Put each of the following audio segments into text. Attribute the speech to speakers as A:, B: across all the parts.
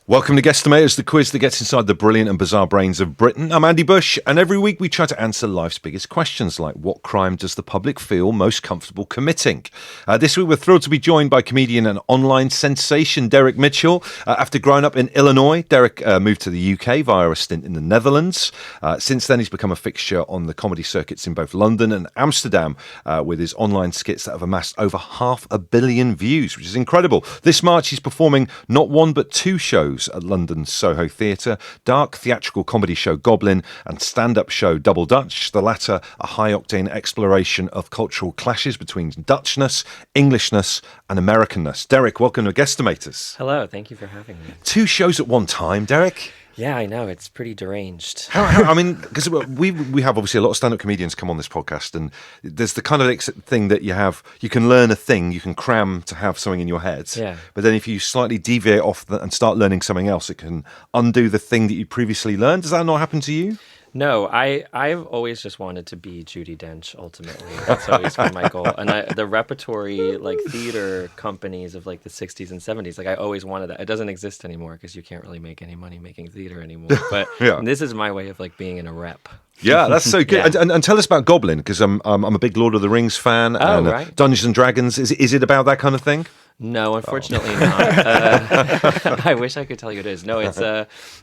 A: Welcome to Guesstimators, the quiz that gets inside the brilliant and bizarre brains of Britain. I'm Andy Bush, and every week we try to answer life's biggest questions, like what crime does the public feel most comfortable committing? This week we're thrilled to be joined by comedian and online sensation Derek Mitchell. After growing up in Illinois, Derek moved to the UK via a stint in the Netherlands. Since then, he's become a fixture on the comedy circuits in both London and Amsterdam with his online skits that have amassed over 500 million views, which is incredible. This March, he's performing not one but two shows at London's Soho Theatre, dark theatrical comedy show Goblin and stand-up show Double Dutch, the latter a high-octane exploration of cultural clashes between Dutchness, Englishness and Americanness. Derek, welcome to Guesstimators.
B: Hello, thank you for having me.
A: Two shows at one time, Derek?
B: Yeah, I know, it's pretty deranged.
A: I mean, because we have obviously a lot of stand-up comedians come on this podcast, and there's the kind of thing that you can learn a thing, you can cram to have something in your head,
B: yeah.
A: But then if you slightly deviate off and start learning something else, it can undo the thing that you previously learned. Does that not happen to you?
B: No, I've always just wanted to be Judi Dench, ultimately. That's always been my goal. And the repertory, like, theater companies of, like, the 60s and 70s, like, I always wanted that. It doesn't exist anymore because you can't really make any money making theater anymore. But
A: yeah.
B: This is my way of, like, being in a rep.
A: Yeah, that's so good.
B: Yeah.
A: And tell us about Goblin, because I'm a big Lord of the Rings fan.
B: Oh,
A: and
B: right.
A: Dungeons and Dragons. Is it about that kind of thing?
B: No, unfortunately not. I wish I could tell you it is. No,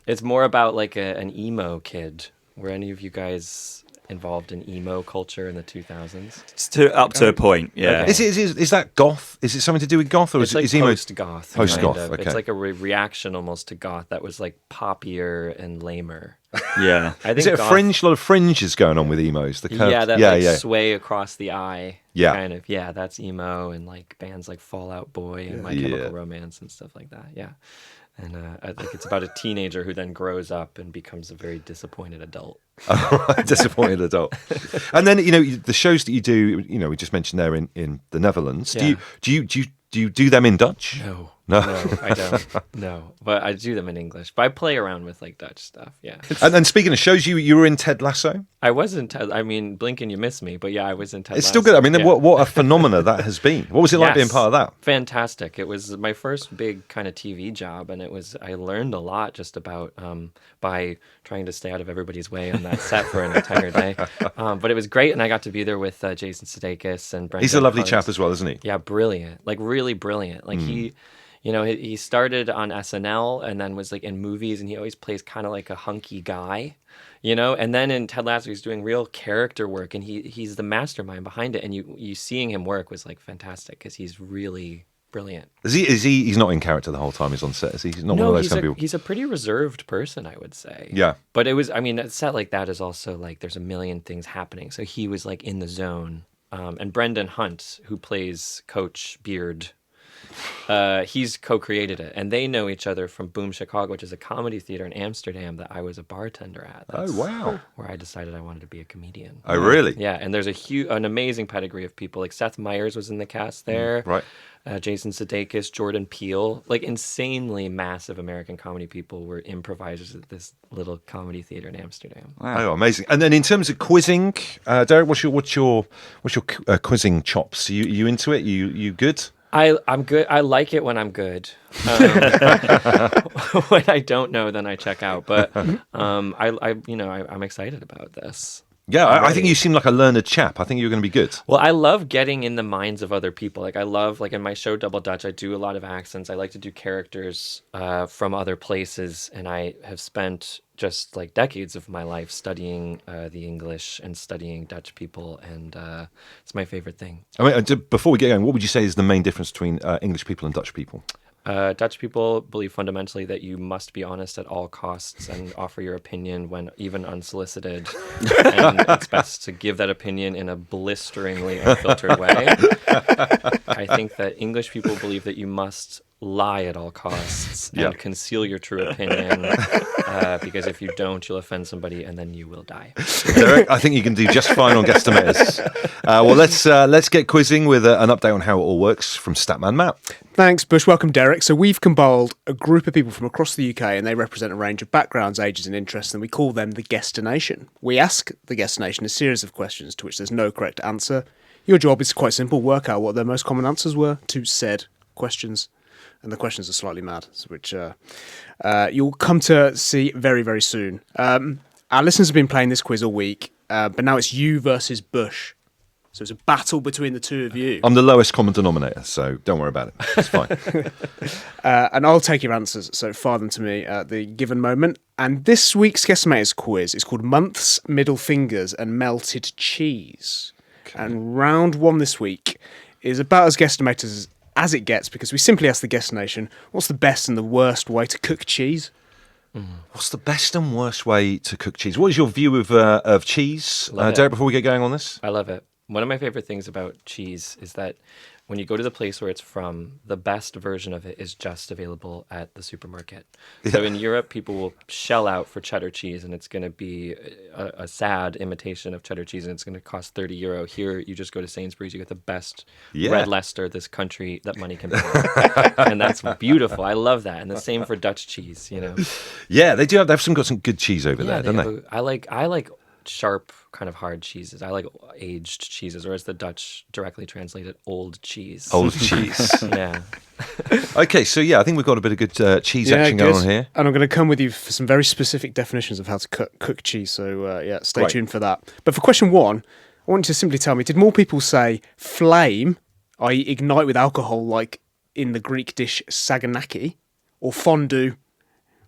B: it's more about, like, an emo kid. Were any of you guys involved in emo culture in the 2000s?
C: It's up to a point, yeah.
B: Okay.
A: Is that goth? Is it something to do with goth, or
B: It's
A: is
B: like
A: emo
B: post-goth.
A: Post-goth,
B: kind of.
A: okay.
B: It's like a reaction almost to goth that was like poppier and lamer.
C: Yeah.
B: I think
A: Is it
B: goth,
A: a fringe? A lot of fringes going on with emos. The curved,
B: yeah, that sway across the eye.
A: Yeah.
B: Kind of. Yeah, that's emo, and like bands like Fall Out Boy and My Chemical Romance and stuff like that. Yeah. And I think it's about a teenager who then grows up and becomes a very disappointed adult.
A: Disappointed adult. And then, the shows that you do, we just mentioned there in the Netherlands.
B: Yeah.
A: Do you do them in Dutch?
B: No, I don't. No, but I do them in English. But I play around with like Dutch stuff. Yeah.
A: And speaking of shows, you were in Ted Lasso.
B: I was in Ted. I mean, blink and you miss me. But yeah, I was in Ted.
A: It's
B: Lasso.
A: still good. I mean,
B: yeah.
A: what a phenomena that has been. What was it like
B: Yes.
A: being part of that?
B: Fantastic. It was my first big kind of TV job, and I learned a lot just about by trying to stay out of everybody's way on that set for an entire day. But it was great, and I got to be there with Jason Sudeikis and Brendan
A: He's a lovely
B: Hunt.
A: chap as well, isn't he?
B: Yeah, brilliant. Like really brilliant. Like he started on SNL and then was like in movies, and he always plays kind of like a hunky guy, and then in Ted Lasso he's doing real character work, and he's the mastermind behind it, and you seeing him work was like fantastic because he's really brilliant.
A: He's not in character the whole time he's on set, is he? He's not one of those kind of people.
B: He's a pretty reserved person, I would say.
A: Yeah.
B: But it was, I mean, a set like that is also like there's a million things happening. So he was like in the zone. And Brendan Hunt, who plays Coach Beard, he's co-created it, and they know each other from Boom Chicago, which is a comedy theater in Amsterdam that I was a bartender at.
A: Oh, wow.
B: Where I decided I wanted to be a comedian.
A: Oh, really?
B: Yeah, and there's an amazing pedigree of people. Like Seth Meyers was in the cast there.
A: Right.
B: Jason Sudeikis, Jordan Peele, like insanely massive American comedy people were improvisers at this little comedy theater in Amsterdam.
A: Wow. Oh, amazing! And then in terms of quizzing, Derek, what's your quizzing chops? Are you into it? You good?
B: I'm good. I like it when I'm good. When I don't know, then I check out. But I'm excited about this.
A: Yeah, I think you seem like a learned chap. I think you're going to be good.
B: Well, I love getting in the minds of other people. Like I love, like in my show Double Dutch, I do a lot of accents. I like to do characters from other places, and I have spent just like decades of my life studying the English and studying Dutch people, and it's my favorite thing.
A: I mean, before we get going, what would you say is the main difference between English people and Dutch people?
B: Dutch people believe fundamentally that you must be honest at all costs and offer your opinion when even unsolicited. And it's best to give that opinion in a blisteringly unfiltered way. I think that English people believe that you must lie at all costs and conceal your true opinion because if you don't, you'll offend somebody and then you will die.
A: Derek, I think you can do just fine on Guesstimators. Well, let's get quizzing with an update on how it all works from Statman Matt.
D: Thanks, Bush. Welcome, Derek. So we've compiled a group of people from across the UK, and they represent a range of backgrounds, ages and interests, and we call them the Guestination. We ask the Guestination a series of questions to which there's no correct answer. Your job is quite simple. Work out what their most common answers were to said questions. and the questions are slightly mad, which you'll come to see very, very soon. Our listeners have been playing this quiz all week, but now it's you versus Bush. So it's a battle between the two of you.
A: I'm the lowest common denominator, so don't worry about it. It's fine.
D: And I'll take your answers, so fire them to me at the given moment. And this week's Guesstimators quiz is called Months, Middle Fingers and Melted Cheese. Okay. And round one this week is about as Guesstimators as it gets, because we simply ask the Guest Nation, what's the best and the worst way to cook cheese?
A: What's the best and worst way to cook cheese? What is your view of cheese, Derek, before we get going on this?
B: I love it. One of my favorite things about cheese is that when you go to the place where it's from, the best version of it is just available at the supermarket. Yeah. So in Europe, people will shell out for cheddar cheese, and it's going to be a sad imitation of cheddar cheese, and it's going to cost €30. Here, you just go to Sainsbury's, you get the best red Leicester this country that money can buy. And that's beautiful. I love that. And the same for Dutch cheese, you know.
A: Yeah, they do have, they've got some good cheese over there, don't they?
B: I like sharp, kind of hard cheeses. I like aged cheeses, or as the Dutch directly translated, old cheese.
A: Old cheese.
B: Yeah.
A: Okay, so I think we've got a bit of good cheese action going on here.
D: And I'm going to come with you for some very specific definitions of how to cook cheese, so stay tuned for that. But for question one, I want you to simply tell me, did more people say flame, i.e. ignite with alcohol like in the Greek dish saganaki, or fondue,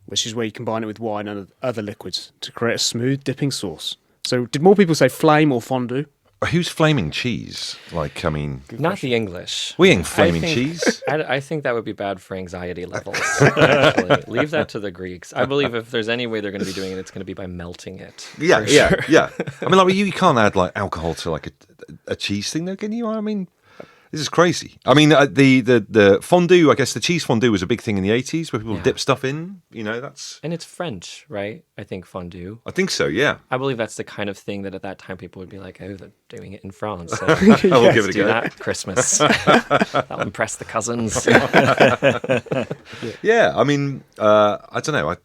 D: which is where you combine it with wine and other liquids to create a smooth dipping sauce? So did more people say flame or fondue?
A: Who's flaming cheese? Like, I mean...
B: Not the English.
A: We ain't flaming cheese.
B: I think that would be bad for anxiety levels, actually. Leave that to the Greeks. I believe if there's any way they're going to be doing it, it's going to be by melting it.
A: Yeah. I mean, like, you can't add, like, alcohol to, like, a cheese thing, though, can you? I mean... This is crazy. I mean, the fondue, I guess the cheese fondue was a big thing in the 80s where people dip stuff in, that's...
B: And it's French, right? I think fondue.
A: I think so, yeah.
B: I believe that's the kind of thing that at that time people would be like, oh, they're doing it in France. So
A: we'll give it a go.
B: Do that at Christmas. That'll impress the cousins.
A: Yeah, I mean, I don't know.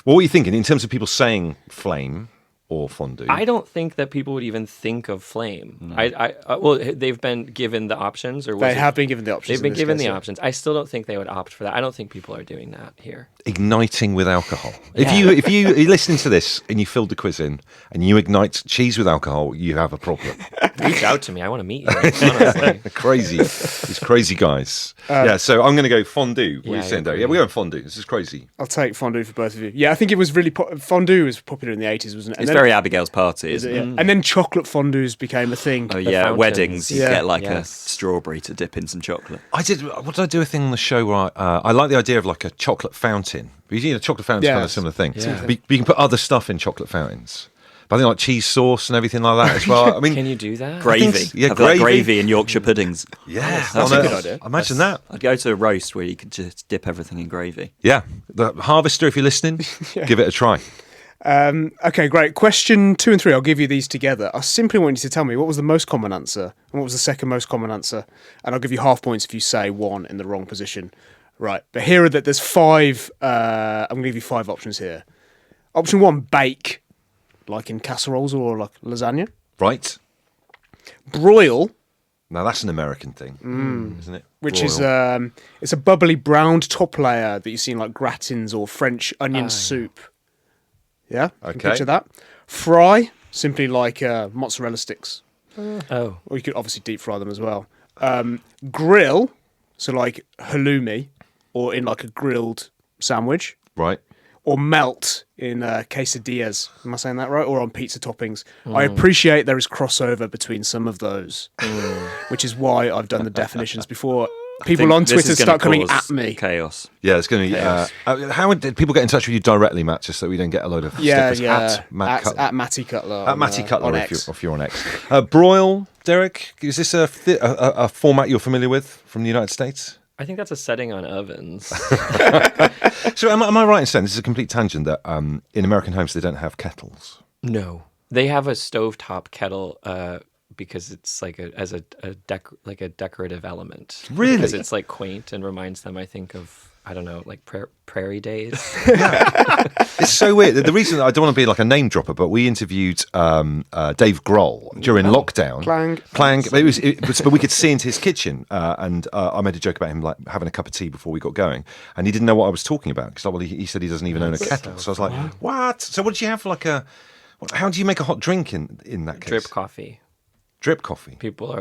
A: What were you thinking in terms of people saying flame or fondue?
B: I don't think that people would even think of flame. No. Well, they've been given the options, or
D: they have been given the options.
B: They've been given the options. I still don't think they would opt for that. I don't think people are doing that here.
A: Igniting with alcohol. Yeah. If you're listening to this and you filled the quiz in and you ignite cheese with alcohol, you have a problem.
B: Reach out to me. I want to meet you. Honestly.
A: Crazy. These crazy guys. So I'm going to go fondue. What are you saying, Derek? Yeah, we're going fondue. This is crazy.
D: I'll take fondue for both of you. Yeah, I think it was really... fondue was popular in the 80s, wasn't it?
C: It's very Abigail's party, isn't it?
D: And then chocolate fondues became a thing.
C: Oh, yeah. Weddings, you get like a strawberry to dip in some chocolate.
A: What did I do a thing on the show where I like the idea of like a chocolate fountain. Because, a chocolate fountain is kind of a similar thing. Yeah. But you can put other stuff in chocolate fountains. But I think like cheese sauce and everything like that as well. I mean,
B: can you do that?
C: Gravy. Have
A: gravy.
C: Like gravy and Yorkshire puddings.
A: Yeah,
D: that's a good idea.
A: Imagine that.
C: I'd go to a roast where you could just dip everything in gravy.
A: Yeah, the Harvester, if you're listening, give it a try.
D: Okay, great. Question 2 and 3, I'll give you these together. I simply want you to tell me what was the most common answer and what was the second most common answer. And I'll give you half points if you say one in the wrong position. Right, but there's 5, I'm going to give you 5 options here. Option 1, bake, like in casseroles or like lasagna.
A: Right.
D: Broil.
A: Now that's an American thing, isn't it?
D: Which is, it's a bubbly browned top layer that you see in like gratins or French onion soup. Yeah,
A: okay.
D: Picture that. Fry, simply like mozzarella sticks.
B: Or
D: you could obviously deep fry them as well. Grill, so like halloumi, or in like a grilled sandwich.
A: Right.
D: Or melt in quesadillas. Am I saying that right? Or on pizza toppings. I appreciate there is crossover between some of those, which is why I've done the definitions before. People on Twitter start coming at me.
C: Chaos.
A: Yeah, it's going to be... how did people get in touch with you directly, Matt, just so we don't get a load of stickers?
D: At Matty Cutler.
A: At Matty Cutler, if you're on X. Broil, Derek, is this a format you're familiar with from the United States?
B: I think that's a setting on ovens.
A: So am I right in saying, this is a complete tangent, that in American homes they don't have kettles?
B: No. They have a stovetop kettle because it's like a decorative element.
A: Really?
B: Because it's like quaint and reminds them, I think, of I don't know, like prairie days.
A: It's so weird. The reason I don't want to be like a name dropper, but we interviewed Dave Grohl during lockdown. Clang. But we could see into his kitchen, and I made a joke about him like having a cup of tea before we got going, and he didn't know what I was talking about because he said he doesn't even own a kettle. So I was like, "What? So what did you have for like a? How do you make a hot drink in that case?"
B: Drip coffee.
A: Drip coffee.
B: People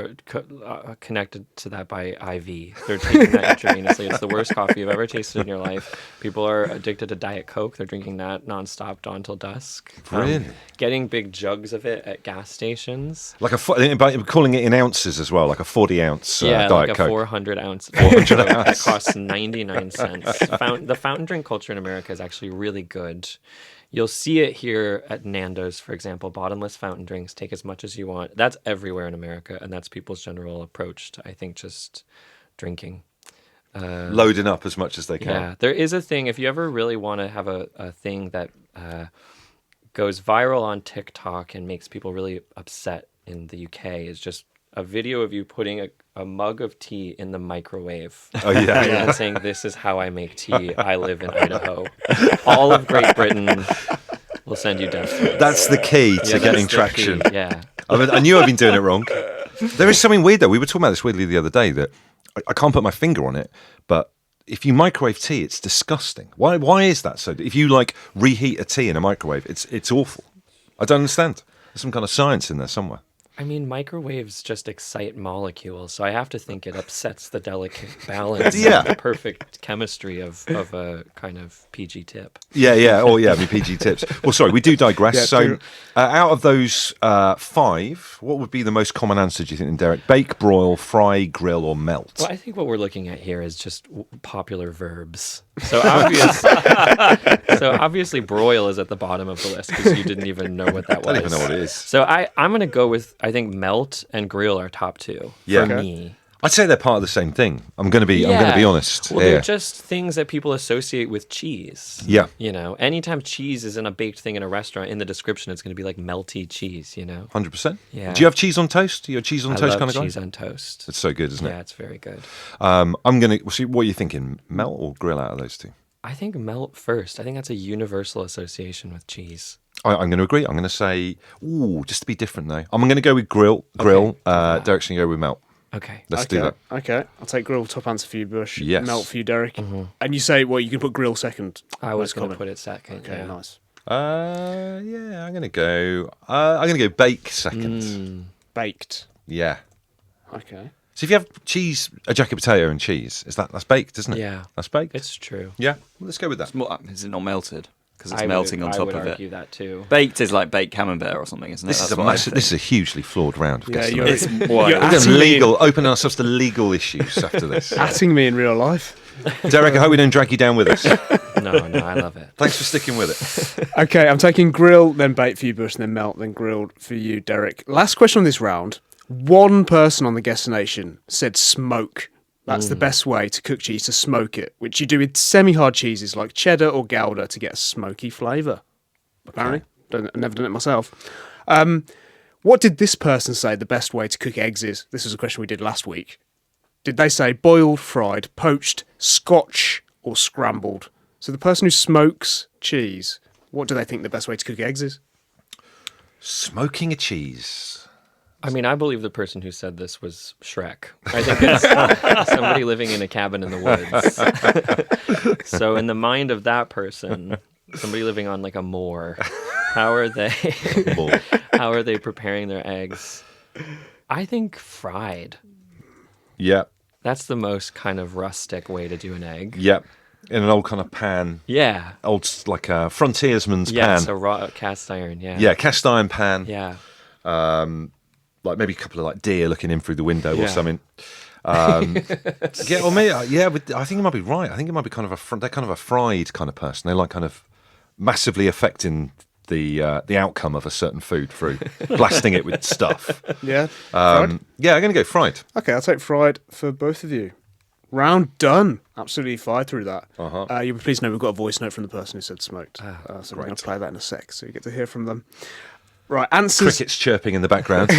B: are connected to that by IV. They're taking that intravenously. It's the worst coffee you've ever tasted in your life. People are addicted to Diet Coke. They're drinking that nonstop dawn till dusk.
A: Really?
B: Getting big jugs of it at gas stations.
A: Like by calling it in ounces as well, like a 40-ounce Diet
B: like a
A: Coke.
B: 400-ounce.
A: 400
B: That costs 99 cents. The fountain drink culture in America is actually really good. You'll see it here at Nando's, for example. Bottomless fountain drinks, take as much as you want. That's everywhere in America, and that's people's general approach to, I think, just drinking.
A: Loading up as much as they can.
B: Yeah, there is a thing, if you ever really want to have a thing that goes viral on TikTok and makes people really upset in the UK, is just a video of you putting a mug of tea in the microwave.
A: Oh, yeah.
B: And saying, "This is how I make tea. I live in Idaho." All of Great Britain will send you death threats.
A: That's the key to
B: Yeah,
A: getting
B: that's the
A: traction.
B: key, yeah.
A: I knew I'd been doing it wrong. There is something weird, though. We were talking about this weirdly the other day, that I can't put my finger on it, but if you microwave tea, it's disgusting. Why is that so? If you, like, reheat a tea in a microwave, it's awful. I don't understand. There's some kind of science in there somewhere.
B: I mean, microwaves just excite molecules, so I have to think it upsets the delicate balance
A: Yeah.
B: of the perfect chemistry of a kind of PG tip.
A: Yeah. Oh, yeah, I mean, PG tips. Well, sorry, we do digress.
D: Yeah,
A: So, out of those 5, what would be the most common answer, do you think, Derek? Bake, broil, fry, grill, or melt?
B: Well, I think what we're looking at here is just popular verbs. So obviously broil is at the bottom of the list because you didn't even know what that was.
A: I don't even know what it is.
B: So I'm going to go with, I think melt and grill are top 2
A: Yeah.
B: for
A: Okay.
B: me.
A: I'd say they're part of the same thing. I'm going to be honest.
B: Well,
A: Yeah.
B: they're just things that people associate with cheese.
A: Yeah.
B: You know, anytime cheese is in a baked thing in a restaurant, in the description, it's going to be like melty cheese, you know?
A: 100%.
B: Yeah.
A: Do you have cheese on toast? Are you a cheese on
B: I
A: toast
B: love
A: kind of guy?
B: cheese on toast.
A: It's so good, isn't
B: Yeah,
A: it?
B: it's very good.
A: I'm going to see. What are you thinking? Melt or grill out of those two?
B: I think melt first. I think that's a universal association with cheese.
A: I'm going to agree. I'm going to say, just to be different though. I'm going to go with grill.
B: Okay.
A: Derek's going to go with melt.
B: Okay.
A: Let's do that.
D: Okay, I'll take grill, top answer for you, Bush.
A: Yes.
D: Melt for you, Derek. And you say, well, you can put grill second.
B: I was
D: Most
B: going to
D: common.
B: put it second.
D: Okay,
B: yeah.
D: nice.
A: Yeah, I'm going to go. I'm going to go bake second.
D: Baked.
A: Yeah.
D: Okay.
A: So if you have cheese, a jacket potato and cheese, that's baked, isn't it?
B: Yeah.
A: That's baked.
B: It's true.
A: Yeah. Well, let's go with that.
C: Is it not melted? Because it's
B: I
C: melting on top
B: I would
C: of
B: argue
C: it.
B: that too.
C: Baked is like baked camembert or something, isn't it?
A: This is a hugely flawed round of guessing.
D: you're-
C: It's
D: You're
C: wild.
A: We're going
D: atting me
A: legal, opening ourselves to legal issues after this.
D: atting me in real life.
A: Derek, I hope we don't drag you down with us.
B: No, I love it.
A: Thanks for sticking with it.
D: Okay, I'm taking grill, then bake for you, Bush, and then melt, then grilled for you, Derek. Last question on this round. One person on the guest nation said smoke. That's the best way to cook cheese, to smoke it, which you do with semi-hard cheeses like cheddar or Gouda to get a smoky flavour. Apparently. I've never done it myself. What did this person say the best way to cook eggs is? This was a question we did last week. Did they say boiled, fried, poached, scotch, or scrambled? So the person who smokes cheese, what do they think the best way to cook eggs is?
A: Smoking a cheese.
B: I mean, I believe the person who said this was Shrek. I think it's somebody living in a cabin in the woods. So in the mind of that person, somebody living on like a moor, how are they preparing their eggs? I think fried.
A: Yeah.
B: That's the most kind of rustic way to do an egg.
A: Yeah. In an old kind of pan.
B: Yeah.
A: Old, like a frontiersman's
B: Yeah,
A: pan.
B: it's a raw cast iron, yeah.
A: Yeah, cast iron pan.
B: Yeah.
A: Like maybe a couple of like deer looking in through the window or
B: Yeah.
A: something. Yeah, or maybe, I think it might be right. I think it might be kind of they're kind of a fried kind of person. They like kind of massively affecting the outcome of a certain food through blasting it with stuff.
D: Yeah. Fried?
A: Yeah, I'm going to go fried.
D: Okay, I'll take fried for both of you. Round done. Absolutely fired through that. You'll be pleased to know we've got a voice note from the person who said smoked. So we're going to play that in a sec, so you get to hear from them. Right, answers.
A: Crickets chirping in the background.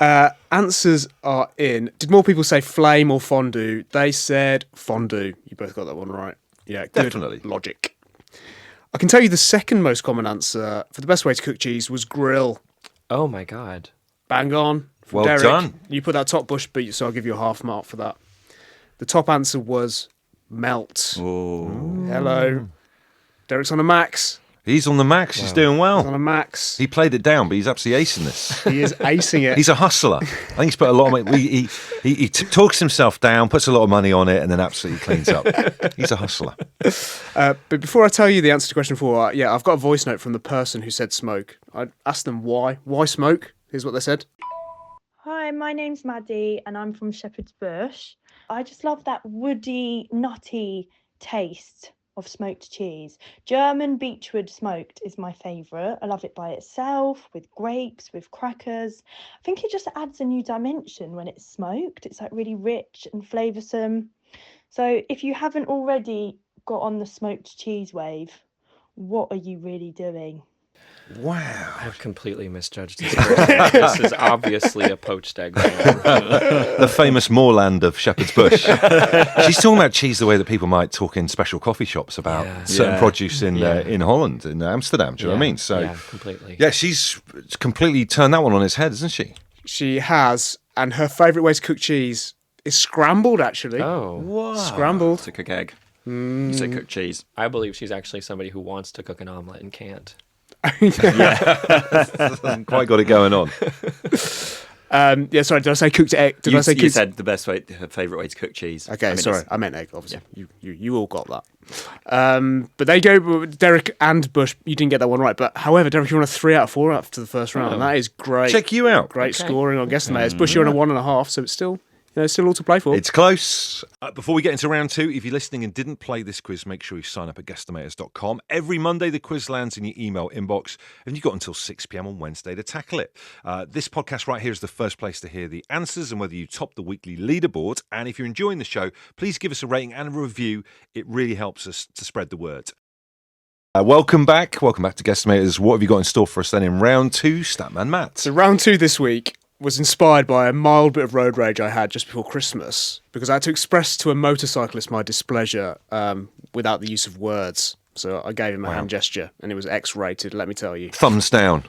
D: Answers are in. Did more people say flame or fondue? They said fondue. You both got that one right. Yeah, good
A: Definitely.
D: logic. I can tell you the second most common answer for the best way to cook cheese was grill.
B: Oh my God.
D: Bang on. From
A: Well
D: Derek.
A: done.
D: You put that top bush beat, so I'll give you a half mark for that. The top answer was melt.
C: Oh.
D: Hello. Derek's on a max.
A: He's on the max. He's doing
D: On
A: well.
D: a max.
A: He played it down, but he's absolutely acing this.
D: He is acing it.
A: He's a hustler. I think he's put a lot of money. He talks himself down, puts a lot of money on it, and then absolutely cleans up. He's a hustler.
D: But before I tell you the answer to question 4, I've got a voice note from the person who said smoke. I asked them why. Why smoke? Here's what they said.
E: Hi, my name's Maddie and I'm from Shepherd's Bush. I just love that woody, nutty taste of smoked cheese. German beechwood smoked is my favourite. I love it by itself, with grapes, with crackers. I think it just adds a new dimension when it's smoked. It's like really rich and flavoursome. So if you haven't already got on the smoked cheese wave, what are you really doing?
A: Wow.
B: I've completely misjudged this person. This is obviously a poached egg.
A: The famous moorland of Shepherd's Bush. She's talking about cheese the way that people might talk in special coffee shops about certain produce in Holland, in Amsterdam. Do you know what I mean? So,
B: yeah, completely.
A: Yeah, she's completely turned that one on its head, isn't she?
D: She has, and her favourite way to cook cheese is scrambled, actually.
B: Oh,
A: Wow.
D: Scrambled.
C: To cook egg. You say cook cheese.
B: I believe she's actually somebody who wants to cook an omelette and can't.
A: Quite got it going on.
D: Sorry, did I say cooked egg? Did I say
C: You
D: cooked?
C: said the best way, her favourite way to cook cheese.
D: Okay,
C: I mean,
D: sorry,
C: it's-
D: I meant egg, obviously. You all got that. But there you go, Derek and Bush. You didn't get that one right. But however, Derek, you want a 3 out of 4 after the first round. And that is great.
A: Check you out.
D: Great scoring on Guesstimators. Bush, you're on a 1.5, so it's still, still all to play for.
A: It's close. Before we get into round 2, if you're listening and didn't play this quiz, make sure you sign up at guesstimators.com. Every Monday, the quiz lands in your email inbox, and you've got until 6 p.m. on Wednesday to tackle it. This podcast right here is the first place to hear the answers and whether you top the weekly leaderboard. And if you're enjoying the show, please give us a rating and a review. It really helps us to spread the word. Welcome back. Welcome back to Guesstimators. What have you got in store for us then in round 2, Statman Matt?
D: So round 2 this week was inspired by a mild bit of road rage I had just before Christmas, because I had to express to a motorcyclist my displeasure without the use of words. So I gave him a hand gesture, and it was X-rated, let me tell you.
A: Thumbs down.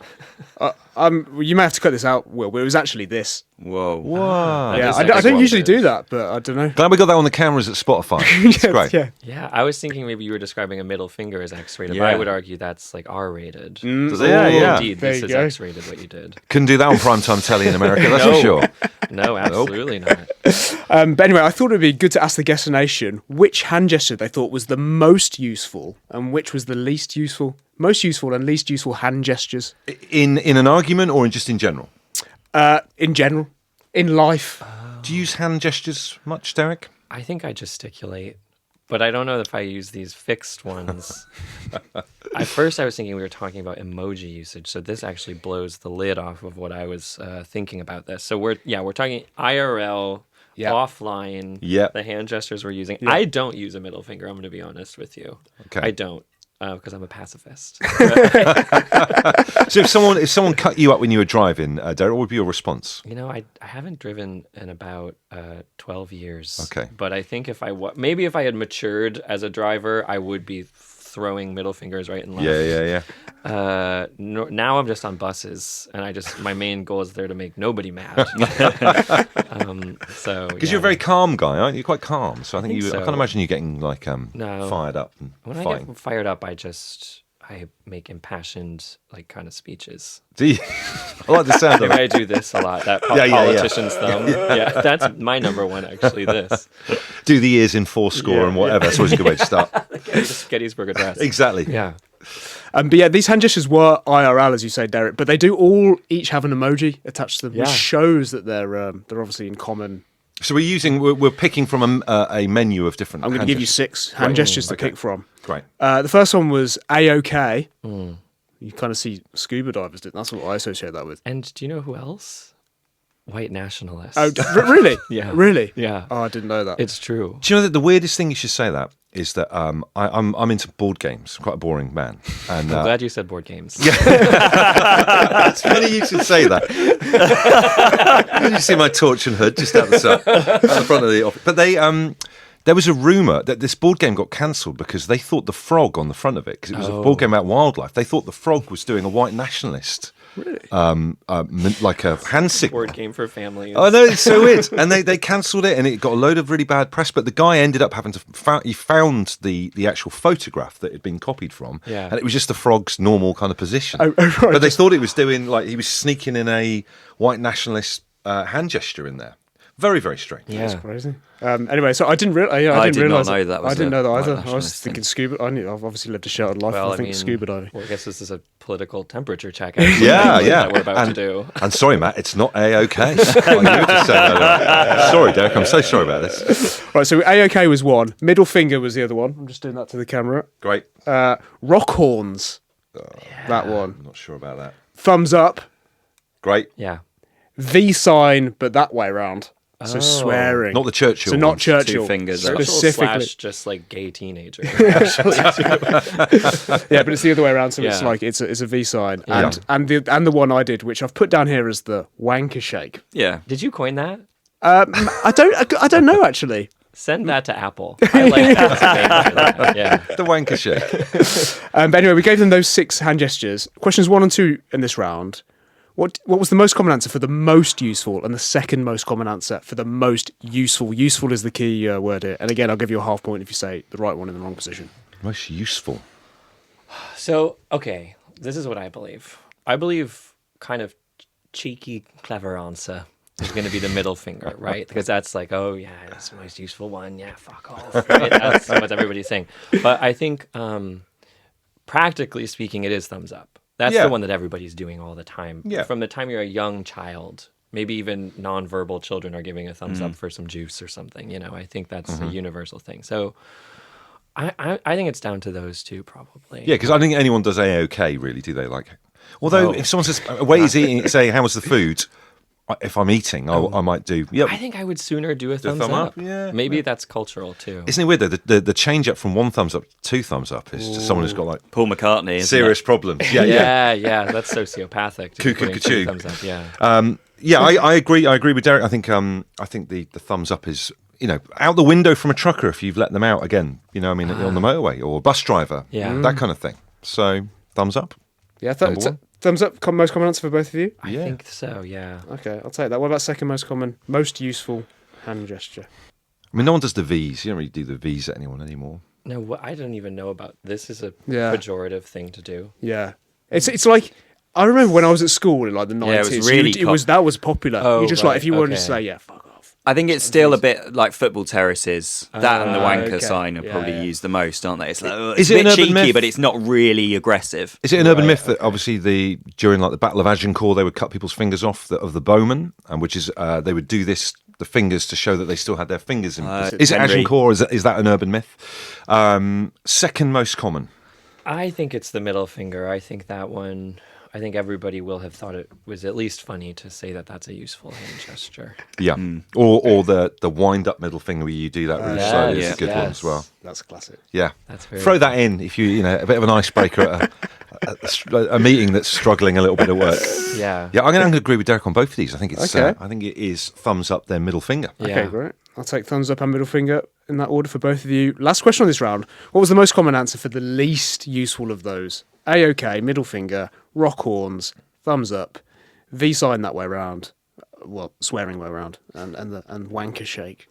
D: You may have to cut this out, Will, but it was actually this.
C: Whoa.
A: Wow.
D: Yeah,
B: is
D: I don't
B: X-rated.
D: usually do that, but I don't know.
A: Glad we got that on the cameras at Spotify. It's great.
D: Yeah.
B: Yeah, I was thinking maybe you were describing a middle finger as X-rated, but
C: Yeah.
B: I would argue that's like R-rated.
A: Yeah.
B: Indeed,
D: There
B: this
D: you
B: is
D: go.
B: X-rated what you did.
A: Couldn't do that on primetime telly in America, that's for sure.
B: No, absolutely not.
D: But anyway, I thought it would be good to ask the Guess Nation which hand gesture they thought was the most useful and which was the least useful. Most useful and least useful hand gestures.
A: In an argument or just in general?
D: In general. In life.
A: Do you use hand gestures much, Derek?
B: I think I gesticulate, but I don't know if I use these fixed ones. At first, I was thinking we were talking about emoji usage, so this actually blows the lid off of what I was thinking about this. So we're talking IRL, offline, the hand gestures we're using.
D: Yeah.
B: I don't use a middle finger, I'm going to be honest with you.
A: Okay.
B: I don't. Because I'm a pacifist.
A: So if someone cut you up when you were driving, Derek, what would be your response?
B: I haven't driven in about 12 years.
A: Okay.
B: But I think if maybe if I had matured as a driver, I would be throwing middle fingers right and left.
A: Yeah.
B: Now I'm just on buses, and my main goal is there to make nobody mad.
A: Because you're a very calm guy, aren't you? You're quite calm. So I think
B: think
A: I
B: so.
A: can't imagine you getting like
B: No.
A: fired up and
B: When I
A: fighting.
B: get fired up, I make impassioned kind of speeches.
A: Do you? I like the sound of
B: Maybe I
A: it.
B: do this a lot. That
A: Yeah.
B: politician's thumb. Yeah, that's my number one actually. This
A: Do the ears in 4-score and whatever. That's always a good way to start.
B: Gettysburg Address.
A: Exactly.
B: Yeah.
D: But yeah, these hand gestures were IRL, as you say, Derek, but they do each have an emoji attached to them, which shows that they're obviously in common.
A: So we're picking from a menu of different.
D: I'm going to
A: hand
D: give you
A: gestures.
D: 6 hand gestures to pick from.
A: Great.
D: The first one was A-OK. You kind of see scuba divers did. That's what I associate that with.
B: And do you know who else? White nationalists.
D: Oh, really?
B: Yeah.
D: Really?
B: Yeah.
D: Oh, I didn't know that.
B: It's true.
A: Do you know that the weirdest thing you should say that is that I'm into board games. I'm quite a boring man. And
B: I'm glad you said board games.
A: it's funny you should say that. You see my torch and hood just out the front of the office. But there was a rumour that this board game got cancelled because they thought the frog on the front of it, because it was a board game about wildlife, they thought the frog was doing a white nationalist.
D: Really?
A: Like a hand signal.
B: Board game for families.
A: Oh no, it's so weird. And they cancelled it, and it got a load of really bad press. But the guy ended up having to he found the actual photograph that had been copied from, and it was just the frog's normal kind of position.
D: Right.
A: But they thought it was doing, like, he was sneaking in a white nationalist hand gesture in there. Very, very strange.
B: Yeah.
D: That's crazy. Anyway, so I didn't realise.
C: I did not know that was
D: I didn't know that
C: a
D: either.
C: white
D: I was
C: nationalist
D: thinking
C: thing.
D: scuba. I've obviously lived a sheltered life.
B: Well,
D: I think scuba diving.
B: Well, I guess this is a political temperature check. Actually,
A: Yeah.
B: that we're about to do.
A: And sorry, Matt, it's not A-OK. I knew to say that. Sorry, Derek, I'm so sorry about this.
D: Right, so A-OK was one. Middle finger was the other one. I'm just doing that to the camera.
A: Great.
D: Rock horns. That one.
A: I'm not sure about that.
D: Thumbs up.
A: Great.
B: Yeah.
D: V sign, but that way round. So swearing.
A: Not the Churchill
D: So not
A: one.
D: Churchill.
C: Two fingers.
B: Social
D: Specifically.
B: / just like gay teenager.
D: Yeah, but it's the other way around. So it's
B: Yeah.
D: like it's a V sign,
A: Yeah.
D: and the one I did, which I've put down here as the wanker shake.
C: Yeah.
B: Did you coin that?
D: I don't know actually.
B: Send that to Apple. I like that. Yeah.
A: The wanker shake.
D: But anyway, we gave them those 6 hand gestures. Questions 1 and 2 in this round. What was the most common answer for the most useful, and the second most common answer for the most useful? Useful is the key word here. And again, I'll give you a half point if you say the right one in the wrong position.
A: Most useful.
B: So, okay, this is what I believe. I believe kind of cheeky, clever answer is going to be the middle finger, right? Because that's like, oh, yeah, it's the most useful one. Yeah, fuck off. Right? That's what everybody's saying. But I think, practically speaking, it is thumbs up. That's the one that everybody's doing all the time.
A: Yeah.
B: From the time you're a young child, maybe even nonverbal children are giving a thumbs up for some juice or something. You know, I think that's a universal thing. So I think it's down to those two, probably.
A: Yeah, because I think anyone does A-OK, really, do they? Like, although if someone says, wait, is eating, say, how was the food? If I'm eating, I might do. Yeah,
B: I think I would sooner do a thumbs
A: thumb
B: up.
A: up, yeah.
B: Maybe that's cultural too.
A: Isn't it weird though? The change up from 1 thumbs up to 2 thumbs up is just someone who's got like
C: Paul McCartney. Isn't
A: serious problems. Yeah,
B: yeah, that's sociopathic. to be
A: Cuckoo,
B: putting
A: cuckoo.
B: thumbs up, yeah.
A: I agree. I agree with Derek. I think the thumbs up is, you know, out the window from a trucker if you've let them out again. You know, I mean, on the motorway, or a bus driver.
B: Yeah.
A: that kind of thing. So thumbs up.
D: Yeah,
A: Number one.
D: thumbs up. Most common answer for both of you.
B: I think so, yeah.
D: Okay, I'll take that. What about second most common, most useful hand gesture?
A: I mean, no one does the V's. You don't really do the V's at anyone anymore.
B: No, I don't even know about this. Is a
D: Yeah.
B: pejorative thing to do.
D: Yeah, it's like I remember when I was at school in like the 90s.
C: it was really
D: that was popular.
B: Oh,
D: you just like if you wanted to
B: okay.
D: say yeah, fuck off.
C: I think it's still a bit like football terraces. That and the wanker
D: okay.
C: sign are
D: Yeah,
C: probably
D: yeah.
C: used the most, aren't they? It's like,
A: Is
C: it's
A: it
C: a
A: an
C: bit
A: urban
C: cheeky,
A: myth?
C: but it's not really aggressive.
A: Is it an urban myth that obviously during like the Battle of Agincourt they would cut people's fingers off of the bowmen, and which is they would do the fingers to show that they still had their fingers in. Is it
C: Henry.
A: Agincourt? Is that an urban myth? Second most common.
B: I think it's the middle finger. I think that one. I think everybody will have thought it was at least funny to say that that's a useful hand gesture.
A: Yeah, or the wind up middle finger where you do that really slowly is a good one
B: yes.
A: as well.
D: That's classic.
A: Yeah,
B: That's very
A: throw that in if you know a bit of an icebreaker at a meeting that's struggling a little bit at work.
B: Yeah.
A: Yeah, I'm going to agree with Derek on both of these. I think it's
D: Okay.
A: I think it is thumbs up, then middle finger.
B: Yeah.
D: Okay, great. I'll take thumbs up and middle finger in that order for both of you. Last question on this round. What was the most common answer for the least useful of those? A-OK, middle finger, rock horns, thumbs up, V sign that way round, well, swearing way round, and wanker shake.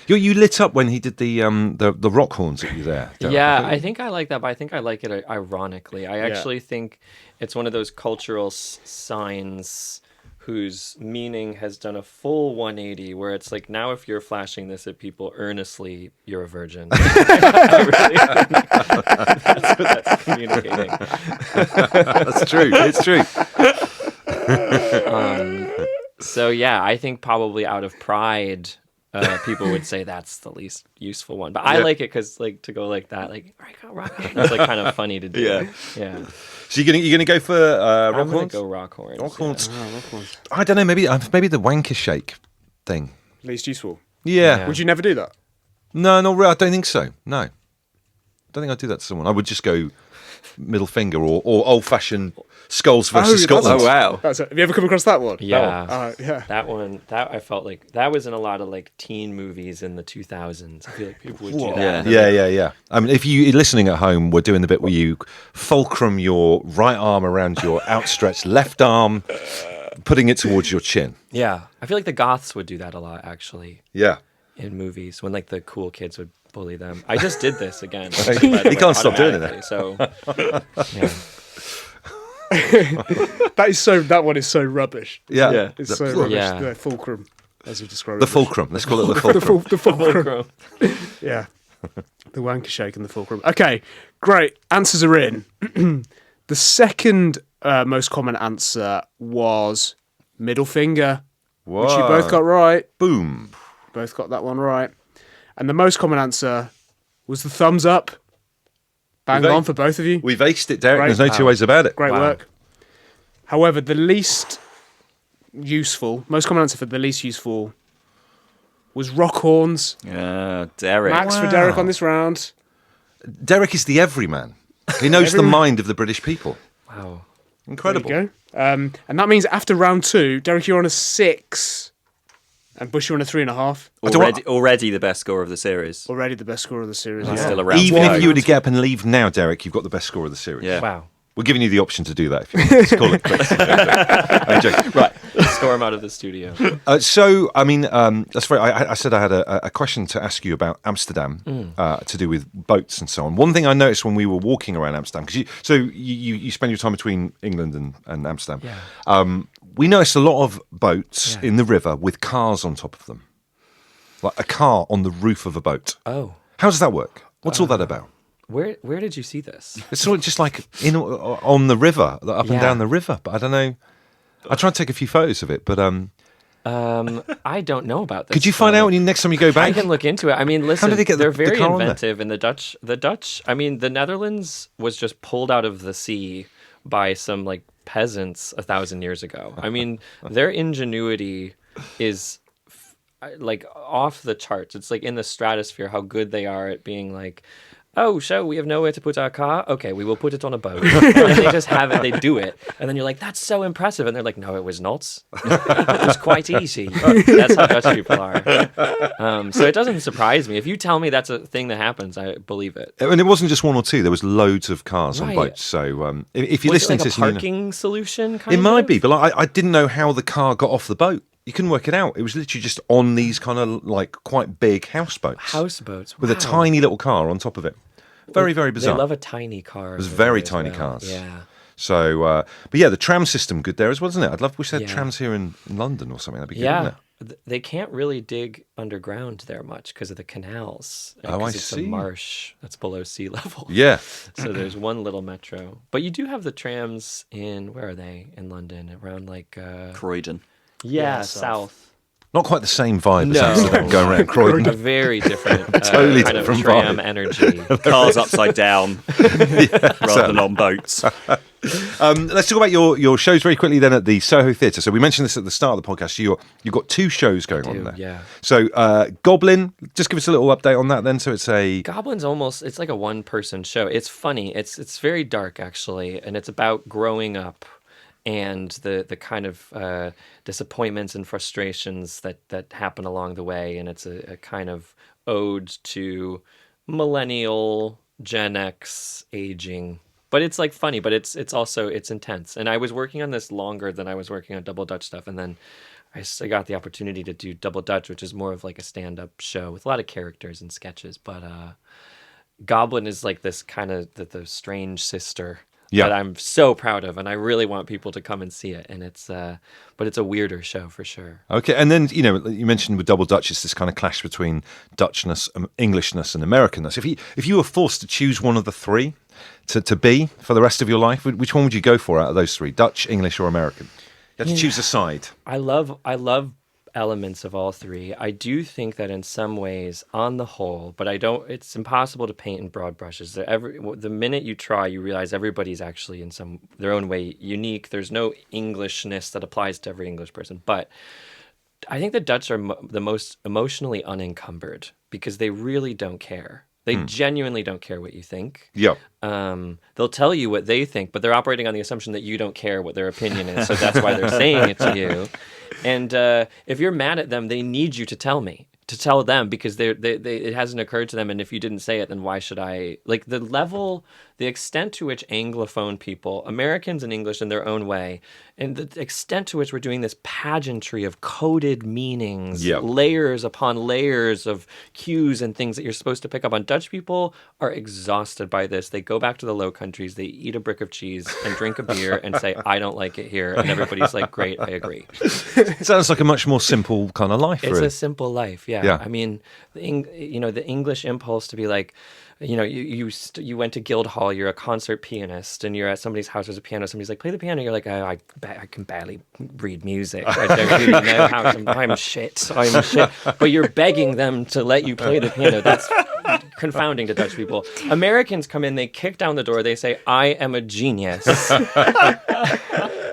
A: You lit up when he did the rock horns at you there. Derek.
B: Yeah, I think I like that, but I think I like it ironically. I actually think it's one of those cultural signs whose meaning has done a full 180, where it's like, now if you're flashing this at people earnestly, you're a virgin. I really think that's what that's communicating.
A: That's true. It's true.
B: So yeah, I think probably out of pride, people would say that's the least useful one. But I like it because like to go like that, like rock horn. It's like kind of funny to do. Yeah.
A: So you're gonna go for rock
B: I'm gonna
A: horns?
B: go rock horns.
A: Rock horns.
D: Rock horns.
A: I don't know. Maybe the wanker shake thing.
D: Least useful.
A: Yeah.
B: Yeah.
D: Would you never do that?
A: No, not really. I don't think so. No. don't think I'd do that to someone. I would just go middle finger or old-fashioned skulls versus Scotland.
C: Oh, wow.
D: Have you ever come across that one?
B: Yeah.
D: Yeah.
B: That one, I felt like that was in a lot of like teen movies in the 2000s. I feel like people would do that.
A: Yeah. I mean, if you're listening at home, we're doing the bit where you fulcrum your right arm around your outstretched left arm, putting it towards your chin.
B: Yeah. I feel like the goths would do that a lot, actually,
A: Yeah.
B: in movies when like the cool kids would bully them. I just did this again.
A: You can't stop doing it.
B: automatically, So, yeah.
D: That one is so rubbish.
A: Yeah.
D: It's so rubbish.
B: Yeah.
D: The fulcrum, as you described
A: The
D: it.
A: fulcrum. Let's call it the fulcrum.
D: The fulcrum. Yeah. The wanker shake and the fulcrum. Okay, great. Answers are in. The second most common answer was middle finger, which you both got right.
A: Boom.
D: Both got that one right. And the most common answer was the thumbs up. Bang on for both of you.
A: We've aced it, Derek.
D: Great.
A: There's no two ways about it.
D: Great work. However, the least useful, most common answer for the least useful was rock horns.
C: Derek.
D: Max for Derek on this round.
A: Derek is the everyman. He knows the mind of the British people.
B: Wow.
A: Incredible.
D: There you go. And that means after round 2, Derek, you're on a 6. And Bush, you're on a 3.5.
C: Already the best score of the series.
D: Already the best score of the series.
C: That's
D: Yeah.
C: still around.
A: Even
C: to
A: if
C: go.
A: you were to get up and leave now, Derek, you've got the best score of the series.
C: Yeah.
B: Wow.
A: We're giving you the option to do that if you want. Just call it quits. I'm joking. Right.
B: Storm him out of the studio.
A: So, I mean, that's very. I said I had a question to ask you about Amsterdam to do with boats and so on. One thing I noticed when we were walking around Amsterdam, because you spend your time between England and Amsterdam.
B: Yeah.
A: We noticed a lot of boats in the river with cars on top of them, like a car on the roof of a boat.
B: Oh.
A: How does that work? What's all that about?
B: Where did you see this?
A: It's sort of just like on the river, up and down the river. But I don't know. I tried to take a few photos of it, but
B: I don't know about this.
A: could you find out when next time you go back?
B: I can look into it. I mean, listen,
A: did they get
B: they're
A: the
B: very
A: car on there?
B: inventive, and the Dutch. I mean, the Netherlands was just pulled out of the sea by some like peasants 1,000 years ago. I mean, their ingenuity is like off the charts. It's like in the stratosphere how good they are at being like, oh, so we have nowhere to put our car? Okay, we will put it on a boat. And they just have it, they do it. And then you're like, that's so impressive. And they're like, no, it was not. It was quite easy. That's how Dutch people are. So it doesn't surprise me. If you tell me that's a thing that happens, I believe it.
A: And it wasn't just one or two. There was loads of cars on
B: Right.
A: boats. So if you're
B: Was it
A: listening
B: like
A: to
B: a
A: this, and you know-
B: parking solution kind
A: it
B: of?
A: might be, but I didn't know how the car got off the boat. You couldn't work it out. It was literally just on these kind of like quite big houseboats.
B: Houseboats.
A: With a
B: wow.
A: tiny little car on top of it. Very, very bizarre.
B: They love a tiny car.
A: It was
B: over
A: very
B: there as
A: tiny
B: well.
A: cars.
B: Yeah.
A: So, but yeah, the tram system good there as well, isn't it? Wish they had
B: Yeah.
A: trams here in London or something. That'd be good,
B: Yeah.
A: wouldn't it?
B: They can't really dig underground there much because of the canals.
A: Oh,
B: 'cause
A: I
B: it's
A: see.
B: a marsh that's below sea level.
A: Yeah.
B: So there's one little metro. But you do have the trams in, where are they? In London, around like...
C: Croydon.
B: yeah,
D: south.
B: south.
A: Not quite the same vibe
B: No.
A: as Amsterdam going around
B: A
A: Croydon.
B: very different
A: Totally
B: kind
A: different
B: of tram
A: vibe.
B: energy.
C: Cars upside down rather than on boats.
A: Let's talk about your shows very quickly then at the Soho Theatre. So we mentioned this at the start of the podcast. You've got two shows going on there.
B: Yeah.
A: So Goblin, just give us a little update on that then. So it's a...
B: Goblin's it's like a one-person show. It's funny. It's very dark, actually, and it's about growing up and the kind of disappointments and frustrations that happen along the way. And it's a kind of ode to millennial Gen X aging. But it's like funny, but it's also intense. And I was working on this longer than I was working on Double Dutch stuff. And then I got the opportunity to do Double Dutch, which is more of like a stand-up show with a lot of characters and sketches. But Goblin is like this kind of the strange sister that I'm so proud of, and I really want people to come and see it. And but it's a weirder show for sure.
A: Okay, and then you mentioned with Double Dutch, it's this kind of clash between Dutchness, Englishness, and Americanness. If you were forced to choose one of the three to be for the rest of your life, which one would you go for out of those three? Dutch, English, or American? You have to choose a side.
B: I love elements of all three. I do think that in some ways, on the whole, but it's impossible to paint in broad brushes. The minute you try, you realize everybody's actually in their own way unique. There's no Englishness that applies to every English person. But I think the Dutch are the most emotionally unencumbered because they really don't care. They genuinely don't care what you think.
A: Yeah.
B: They'll tell you what they think, but they're operating on the assumption that you don't care what their opinion is. So that's why they're saying it to you. And if you're mad at them, they need you to tell them, because it hasn't occurred to them. And if you didn't say it, then why should I? Like the extent to which Anglophone people, Americans and English in their own way, and the extent to which we're doing this pageantry of coded meanings, layers upon layers of cues and things that you're supposed to pick up on. Dutch people are exhausted by this. They go back to the Low Countries, they eat a brick of cheese and drink a beer and say, I don't like it here. And everybody's like, great, I agree.
A: It sounds like a much more simple kind of life,
B: It's
A: really.
B: a simple life, yeah. I mean, the English impulse to be like, you went to Guildhall, you're a concert pianist, and you're at somebody's house, there's a piano, somebody's like, play the piano, you're like, I can barely read music, I don't really know how to, I'm shit, but you're begging them to let you play the piano. That's confounding to Dutch people. Americans come in, they kick down the door, they say, I am a genius.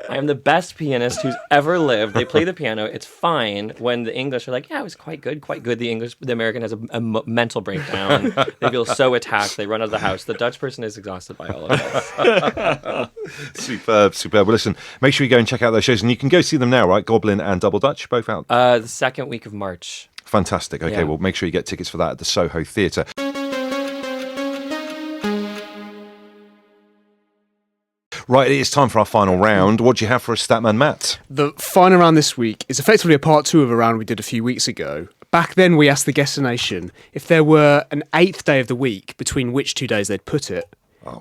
B: I am the best pianist who's ever lived. They play the piano. It's fine. When the English are like, yeah, it was quite good. The American has a mental breakdown. They feel so attacked. They run out of the house. The Dutch person is exhausted by all of this.
A: Superb. Well, listen, make sure you go and check out those shows. And you can go see them now, right? Goblin and Double Dutch, both out.
B: The second week of March.
A: Fantastic. Okay, well, make sure you get tickets for that at the Soho Theatre. Right, it is time for our final round. What do you have for us, Statman Matt?
D: The final round this week is effectively a part 2 of a round we did a few weeks ago. Back then, we asked the guest nation if there were an 8th day of the week between which 2 days they'd put it.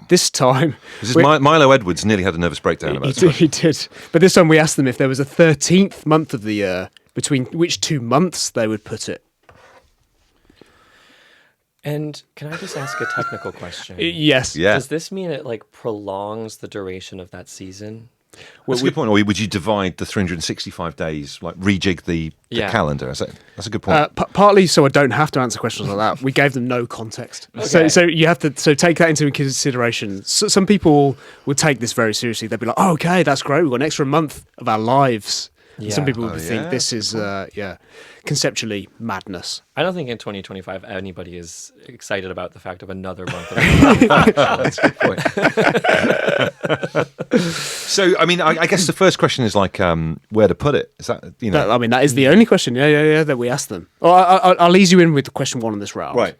D: This time...
A: Milo Edwards nearly had a nervous breakdown about it.
D: He did. But this time we asked them if there was a 13th month of the year between which 2 months they would put it.
B: And can I just ask a technical question?
D: Yes.
A: Yeah.
B: Does this mean it prolongs the duration of that season?
A: That's a good point. Or would you divide the 365 days, rejig the calendar? That's a good point.
D: Partly so I don't have to answer questions like that. We gave them no context.
B: Okay.
D: So you have to take that into consideration. Some people would take this very seriously. They'd be like, oh, okay, that's great. We've got an extra month of our lives. Yeah. Some people would think this is, conceptually madness.
B: I don't think in 2025 anybody is excited about the fact of another month. That's a good
A: point. So, I mean, I guess the first question is where to put it. Is that,
D: that is the only question, that we asked them. I'll ease you in with question 1 on this round.
A: Right.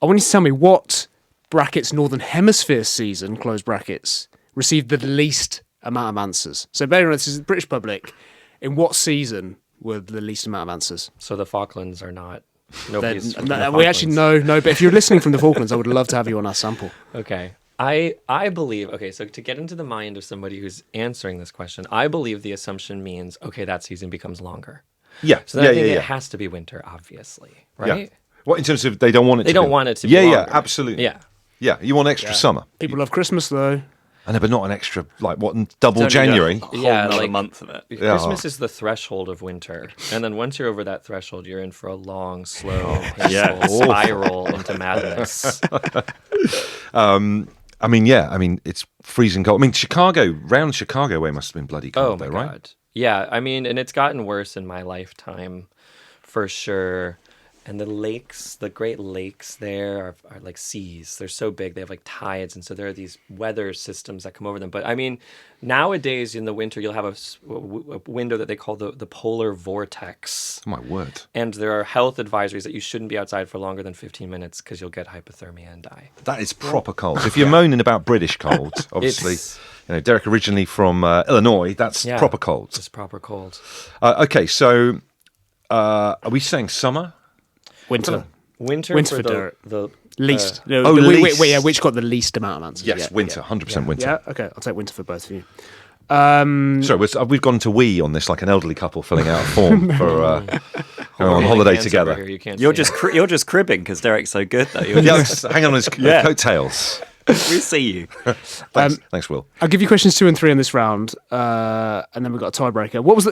D: I want you to tell me what brackets Northern Hemisphere season, close brackets, received the least amount of answers. So, bear in mind, this is the British public. In what season were the least amount of answers?
B: So the Falklands are not.
D: We actually no. But if you're listening from the Falklands, I would love to have you on our sample.
B: Okay. I believe. Okay, so to get into the mind of somebody who's answering this question, I believe the assumption means that season becomes longer.
A: Yeah.
B: So then I think it has to be winter, obviously, right?
A: Yeah. What in terms of they don't want it?
B: They don't want it to be longer.
A: Yeah, absolutely.
B: Yeah.
A: Yeah, you want extra summer.
D: People love Christmas though.
A: I know, but not an extra, double January.
C: A month of it.
B: Christmas is the threshold of winter. And then once you're over that threshold, you're in for a long, slow, painful spiral into madness.
A: It's freezing cold. I mean, round Chicago way must have been bloody cold though, right?
B: God. Yeah, I mean, and it's gotten worse in my lifetime, for sure. And the lakes, the Great Lakes there are like seas. They're so big. They have tides. And so there are these weather systems that come over them. But I mean, nowadays in the winter, you'll have a window that they call the polar vortex.
A: Oh, my word.
B: And there are health advisories that you shouldn't be outside for longer than 15 minutes because you'll get hypothermia and die.
A: That is proper cold. If you're moaning about British cold, obviously, Derek originally from Illinois, that's proper cold.
B: It's proper cold.
A: Okay, so are we saying summer?
B: Winter for the
D: least.
A: Least.
D: Which got the least amount of answers?
A: Yes, winter, 100% winter.
D: Yeah, okay, I'll take winter for both of you.
A: Sorry, we've gone to we on this like an elderly couple filling out a form for going on holiday together.
C: You're just cribbing because Derek's so good though.
A: Hang on his coattails.
C: We see you.
A: Thanks, Will.
D: I'll give you questions 2 and 3 on this round, and then we've got a tiebreaker. What was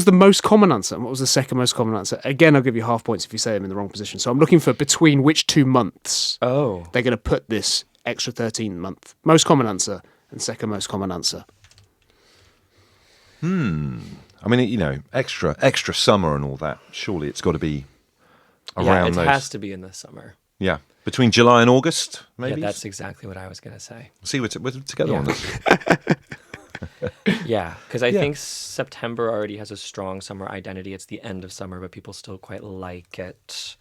D: the most common answer, and what was the second most common answer? Again, I'll give you half points if you say them in the wrong position. So I'm looking for between which 2 months they're going to put this extra 13th month. Most common answer and second most common answer.
A: I mean, extra summer and all that. Surely it's got to be around those.
B: It has to be in the summer.
A: Yeah. Between July and August, maybe?
B: Yeah, that's exactly what I was going to say.
A: See, we're together on this.
B: Yeah, because I think September already has a strong summer identity. It's the end of summer, but people still quite like it.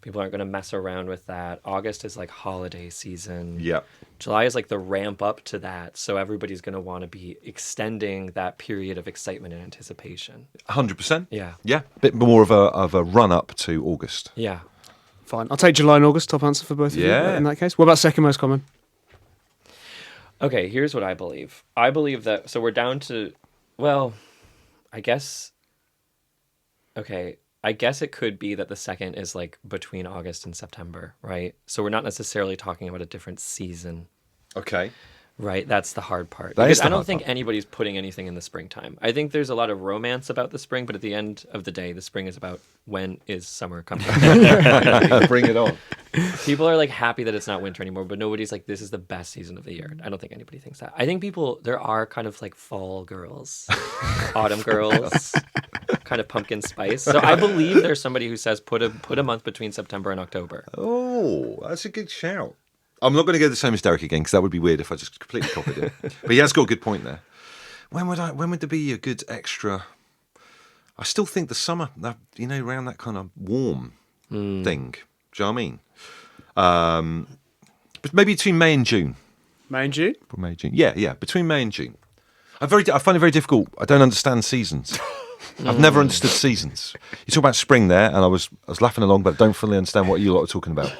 B: People aren't going to mess around with that. August is like holiday season.
A: Yeah.
B: July is like the ramp up to that. So everybody's going to want to be extending that period of excitement and anticipation.
A: 100%?
B: Yeah.
A: Yeah. Bit more of a run up to August.
B: Yeah.
D: Fine. I'll take July and August. Top answer for both of you in that case. What about second most common?
B: Okay, here's what I believe. I believe that, so we're down to, well, I guess it could be that the second is like between August and September, right? So we're not necessarily talking about a different season,
A: Okay.
B: right? That's the hard part.
A: That is
B: Because
A: the
B: I don't
A: hard
B: think
A: part.
B: anybody's putting anything in the springtime. I think there's a lot of romance about the spring, but at the end of the day, the spring is about when is summer coming.
A: Bring it on.
B: People are like happy that it's not winter anymore, but nobody's like, this is the best season of the year. I don't think anybody thinks that. I think there are kind of like fall girls, autumn girls, kind of pumpkin spice. So I believe there's somebody who says put a month between September and October.
A: Oh, that's a good shout. I'm not going to go the same as Derek again because that would be weird if I just completely copied it. But he has got a good point there. When would there be a good extra? I still think the summer, around that kind of warm thing. Do you know what I mean? But maybe between May and June.
D: May and June?
A: May, June. Yeah. Between May and June. I find it very difficult. I don't understand seasons. I've never understood seasons. You talk about spring there, and I was laughing along, but I don't fully understand what you lot are talking about.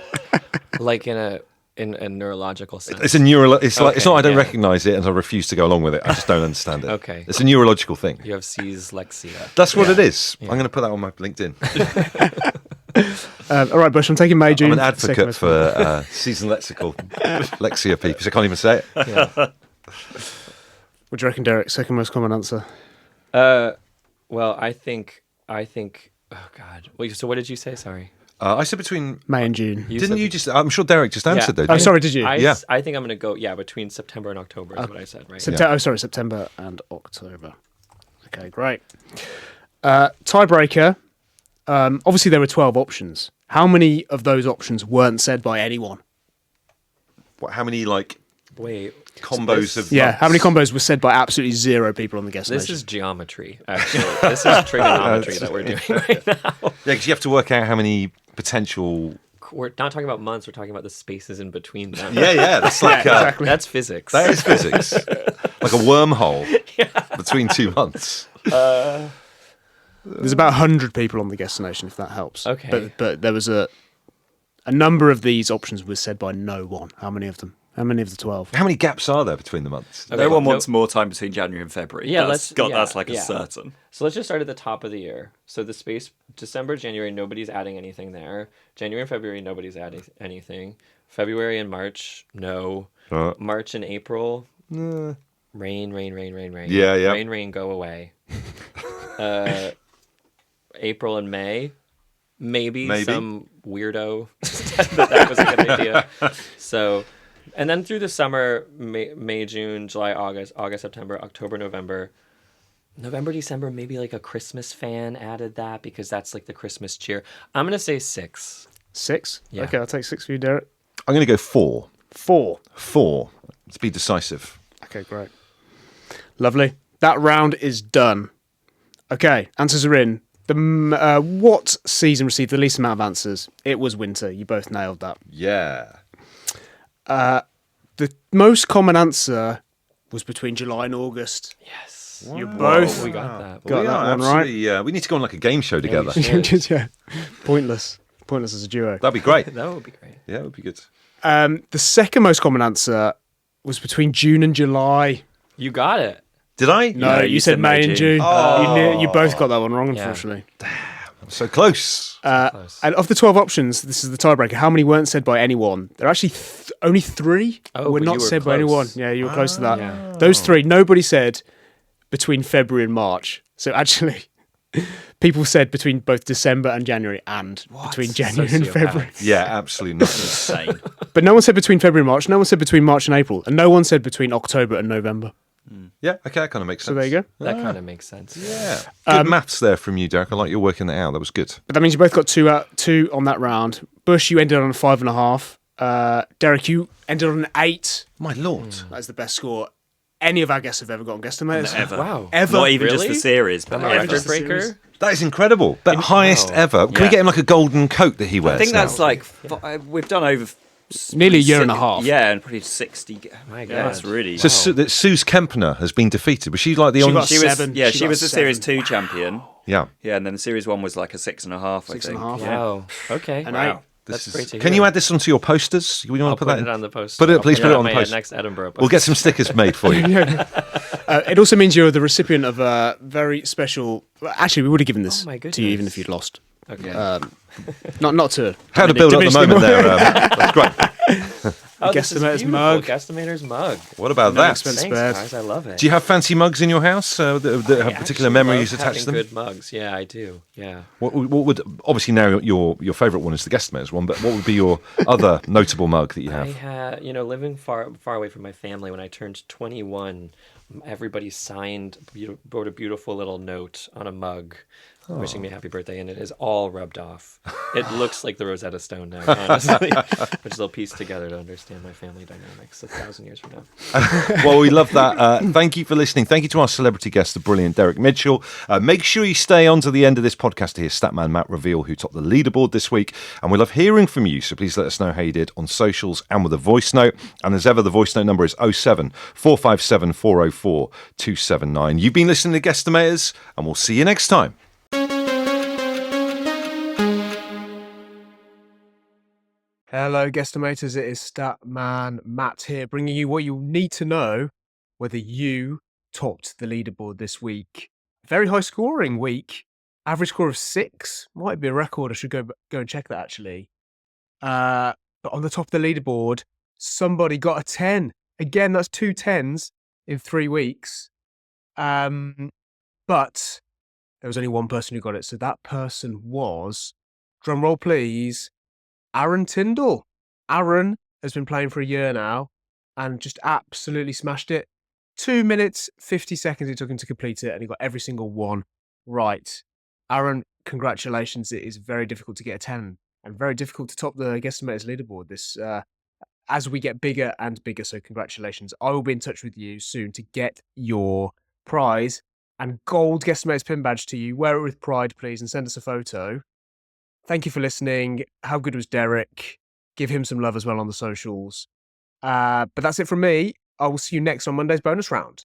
B: Like in a neurological sense.
A: It's it's not I don't recognise it and I refuse to go along with it. I just don't understand it.
B: Okay.
A: It's a neurological thing.
B: You have dyslexia.
A: That's what it is. I'm going to put that on my LinkedIn.
D: All right, Bush, I'm taking May, June.
A: I'm an advocate for season lexical lexia people. I can't even say it.
B: Yeah.
D: What do you reckon, Derek? Second most common answer.
B: Well, I think. Oh God. Wait. So what did you say? Sorry.
A: I said between
D: May and June.
A: Didn't you just? I'm sure Derek just answered though.
D: Oh, sorry, did you?
B: I think I'm going to go. Yeah, between September and October is what I said. Right.
D: September and October. Okay, great. Tiebreaker. Obviously, there were 12 options. How many of those options weren't said by anyone?
A: How many
B: Wait.
A: combos of?
D: Yeah,
A: months?
D: how many combos were said by absolutely zero people on the guest
B: This
D: nation?
B: is geometry, actually. This is trigonometry that we're doing right now.
A: Yeah, because you have to work out how many potential.
B: We're not talking about months. We're talking about the spaces in between them.
A: Yeah. That's like
D: exactly.
B: That's physics.
A: that is physics. Like a wormhole between 2 months.
D: There's about 100 people on the guest nation, if that helps.
B: Okay.
D: But there was a number of these options was said by no one. How many of them? How many of the 12?
A: How many gaps are there between the months?
B: Okay,
C: No one
B: no-
C: wants more time between January and February.
B: Yeah,
C: that's like a certain.
B: So let's just start at the top of the year. So the space, December, January, nobody's adding anything there. January and February, nobody's adding anything. February and March, no. March and April, rain.
A: Yeah.
B: Rain, go away. April and May, maybe. Some weirdo that was a good idea. So, and then through the summer, May, June, July, August, September, October, November, December, maybe like a Christmas fan added that because that's like the Christmas cheer. I'm going to say 6.
D: 6?
B: Yeah.
D: Okay, I'll take 6 for you, Derek.
A: I'm going to go 4.
D: 4.
A: 4. Let's be decisive.
D: Okay, great. Lovely. That round is done. Okay, answers are in. What season received the least amount of answers? It was winter. You both nailed that.
A: Yeah.
D: The most common answer was between July and August.
B: Yes.
D: You both
B: We got that.
D: got that one right.
A: Yeah, we need to go on like a game show together.
D: Yeah. Pointless as a duo.
A: That'd be great.
B: That would be great.
A: Yeah, it would be good.
D: The second most common answer was between June and July.
B: You got it.
A: Did I?
D: No, you said May and June. You both got that one wrong, unfortunately.
A: I'm so close.
B: Close.
D: And of the 12 options, this is the tiebreaker. How many weren't said by anyone? There are actually only 3
B: Oh,
D: were
B: but
D: not
B: you were
D: said by
B: close.
D: anyone. Yeah, you were close to that.
B: Yeah.
D: Those 3, nobody said between February and March. So actually, people said between both December and January and between January and
B: Sociopaths.
D: February.
A: Yeah, absolutely not.
C: Insane.
D: But no one said between February and March. No one said between March and April. And no one said between October and November.
A: Yeah, okay, that kind of makes sense.
D: So there you go.
B: That kind of makes sense.
A: Yeah. Good maths there from you, Derek. I like you working that out. That was good.
D: But that means you both got two on that round. Bush, you ended on a 5.5. Derek, you ended on an 8.
A: My lord.
D: That is the best score any of our guests have ever got on Guesstimators.
C: Ever.
B: Wow.
D: Ever.
C: Not even
B: Really?
C: just the series, but
B: Record
C: ever.
B: breaker.
A: That is incredible. That highest
B: Wow.
A: ever. Can we
C: Yeah.
A: get him like a golden coat that he wears?
C: I think
A: now?
C: that's like we've done over
D: Nearly a year and a half.
C: Yeah, and probably 60.
B: My
C: Yeah, that's
B: God.
C: really.
A: So that Suze Kempner has been defeated. Was she like the
D: She
A: on?
D: got
C: She was
D: 7.
C: yeah,
D: She
C: she
D: got
C: was the
D: 7.
C: Series 2 champion.
A: Yeah.
C: Yeah, and then the Series 1 was like a 6.5.
D: 6.5.
C: Yeah.
B: Wow. Okay.
D: And
B: Wow.
D: 8.
B: That's great to hear.
A: Can you add this onto your posters? You want
B: I'll
A: to put
B: put
A: that
B: it
A: in?
B: on the poster.
A: Please put it on the
B: my
A: poster.
B: next Edinburgh poster.
A: We'll get some stickers made for you.
D: It also means you're the recipient of a very special. Actually, we would have given this
B: Oh my
D: to you even
B: goodness.
D: if you'd lost.
B: Okay.
D: Not to.
A: How to build up the
D: diminish
A: moment
D: the-
A: there. That's great.
B: This is
D: Guesstimator's
B: beautiful.
D: mug.
B: Guesstimator's mug.
A: What about
D: No
A: that?
D: expense
B: Thanks,
D: spared.
B: guys. I love it.
A: Do you have fancy mugs in your house that have particular memories attached to them?
B: Good mugs. Yeah, I do. Yeah.
A: What would obviously now your favourite one is the Guesstimators one, but what would be your other notable mug that you
B: I
A: have?
B: had, living far away from my family, when I turned 21, everybody wrote a beautiful little note on a mug wishing me a happy birthday, and it is all rubbed off. It looks like the Rosetta Stone now, honestly, which they'll piece together to understand my family dynamics 1,000 years from now.
A: Well, we love that. Thank you for listening. Thank you to our celebrity guest, the brilliant Derek Mitchell. Make sure you stay on to the end of this podcast to hear Statman Matt reveal who topped the leaderboard this week. And we love hearing from you, so please let us know how you did on socials and with a voice note. And as ever, the voice note number is 07 457 404 279. You've been listening to Guesstimators, and we'll see you next time.
D: Hello, Guesstimators. It is Statman Matt here, bringing you what you need to know whether you topped the leaderboard this week. Very high scoring week. Average score of 6. Might be a record. I should go and check that actually. But on the top of the leaderboard, somebody got a 10. Again, that's 2 10s in 3 weeks. But there was only one person who got it. So that person was, drum roll please, Aaron Tyndall. Aaron has been playing for a year now and just absolutely smashed it. 2 minutes, 50 seconds it took him to complete it, and he got every single one right. Aaron, congratulations. It is very difficult to get a 10 and very difficult to top the Guesstimators leaderboard this as we get bigger and bigger. So congratulations. I will be in touch with you soon to get your prize and gold Guesstimators pin badge to you. Wear it with pride, please, and send us a photo. Thank you for listening. How good was Derek? Give him some love as well on the socials. But that's it from me. I will see you next on Monday's bonus round.